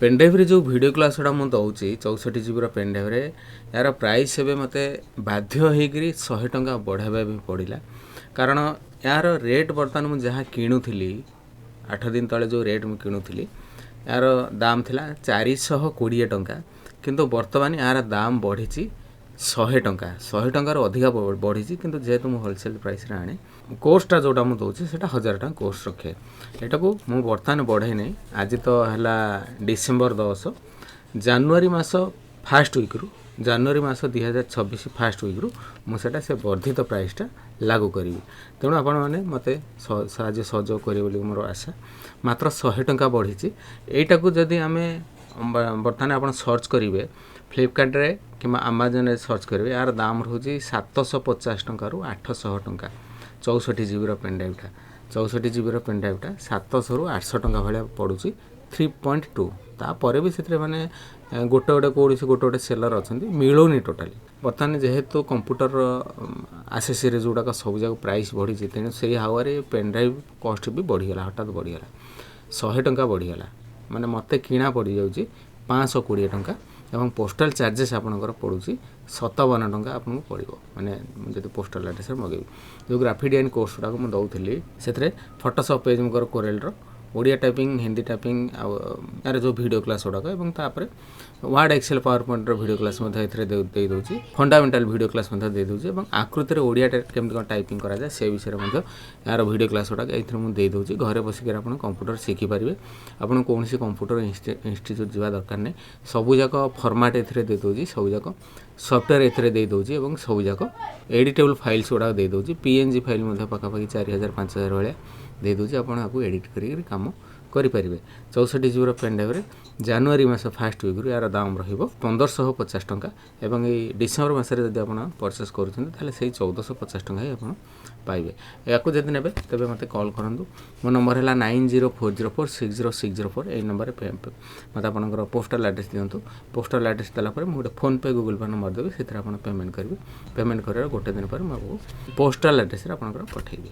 Pen drive जो video class गुड़ा मुझे दौची 64 जीबी पेनड्राइव यार प्राइस एवं मत बाध्य होकर 100 टंका बढ़ावा भी पड़ा कारण यार रेट बर्तमान मुझे जहाँ किणुली 8 दिन तले जो रेट मुझे किणुली यार दाम थिला 420 टंका किंतु बर्तमान यार दाम बढ़ी 100 टंका 100 टंकार अधिका बढ़ी किंतु जेहेतु मुझे होलसेल प्राइस आने कोर्सटा जोटा मुझे दूसरी से 1000 टंका कोर्स रखे यहाँ को मुझे बर्तमान बढ़े नहीं आज तो है डिसेम्बर 10 जानुरी मस फास्ट विक्रु जानुरी मस 2026 फास्ट विक्रु मुझे से वर्धित प्राइसटा लागू करी तेणु आपण मैंने मत साहय सहयोग करेंगे मोर आशा मात्र 100 टंका बढ़ी यहीटा को जदि आम बर्तमान आप सर्च करेंगे फ्लिपकार्ट रे कि आमाजन रे सर्च करेंगे यार दाम रोचे 750 टंका रु 800 टंका 64 जीबी पेनड्राइवटा 64 जीबी पेनड्राइवटा 700 रु 800 टंका भाया पड़ू 3.2 तापर भी से माने गोटे गोटे कौड़ी से गोटे गोटे सेलर अच्छा मिलूनी टोटाली बर्तमान जेहेतु कंप्यूटर आसेसरीज गुड़ाक सब जाक प्राइस बढ़ी तेणु से हावे पेनड्राइव कस्ट भी बढ़ीगला हठात बढ़ीगला 100 टंका बढ़ीगला माने मते किणा पड़ जाऊँगी 520 टंका एवं पोस्टाल चार्जेस आपंकर पड़ू 57 टंका आपको पड़ो मैंने जब पोस्टाल एड्रेस मगेबी जो ग्राफिक डिजाइन कोर्स गुड़ाक मुझे दौली से फोटोशॉप पेजमेकर कोरेलर ओडिया टाइपिंग हिंदी टाइपिंग यार जो वीडियो क्लास गुड़ाक और Word Excel PowerPoint video class दे दूसरी फंडामेंटाल वीडियो क्लास दे दूसरी आकृति ओडिया केमती टाइपिंग कराए से विषय में यार वीडियो क्लास गुड़ाक ये दूसरी घरे बसिक आप कंप्यूटर शिखिपारे आपन कौन कंप्यूटर इंस्टीट्यूट जावा दरकार नहीं सबूक फर्माट ए दूसरी सबूक सफ्टवेयर ए दूसरी और सबूक एडिटेबल फाइल्स गुड़ा दे दूसरी पीएनजी फाइल पाखापाखि 4000-5000 भाया दे दूसरी आपको एडिट कर काम करेंगे 64 जीबी पेनड्राइव जानुरी मस फास्ट विक्रु यार दाम रही टंका एवं ये डिसेम्बर मसरे जब आप परचेस करें से 1450 टंका ही आप पाइबे या जब ने तेज मत कॉल करूँ मो नंबर है 9040460604 यही नंबर मत आप पोस्टाल एड्रेस दिंतु पोस्टाल एड्रेस देलापर मुझे फोन पे गूगल पे नंबर देवी से पेमेंट करी पेमेंट कर गोटे दिन पर मुझे पोस्टाल एड्रेस आपंकर पठेबी।